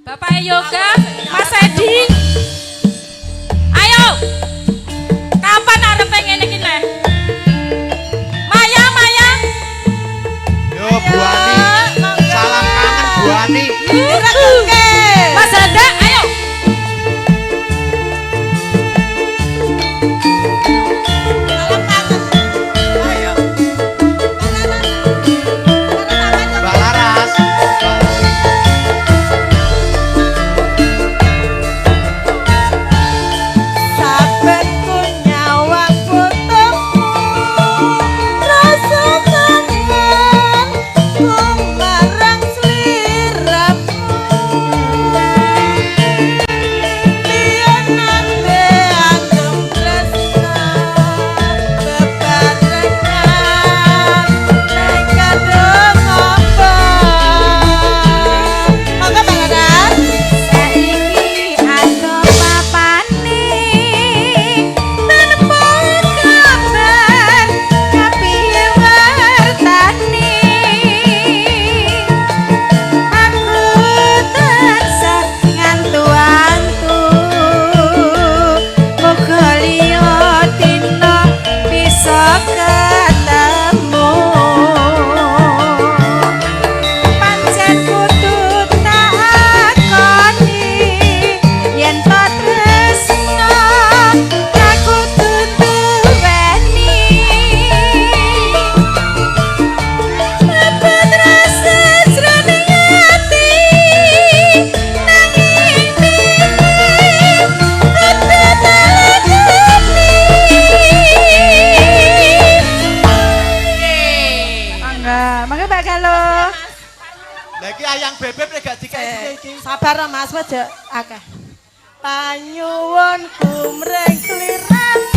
Bapak Yoga, Mas Edi. Ayo. Kapan arep ngene iki neh? Maya, Maya. Yo Bu Ani. Salam kangen Bu Ani. Mas Handa, ayo. Mbak Laras. Saben ku nyawang fotomu rasa kangen marang sliramu biyen nate anggem tresna bebarengan ning kadung apa monggo banget saiki aku papane tanpa kabar kapiye wartane aku tansah ngantu-antu muga liya dina bisa ketemu pancen kudu tak akoni yen to tresno aku kudu duweni apa rasa jroning ati nanging dene kudu talakoni mangga bakal lo Lah iki ayang bebek nek gak dikae iki. sabar Mas aja akeh panyuwunku mreng sliramu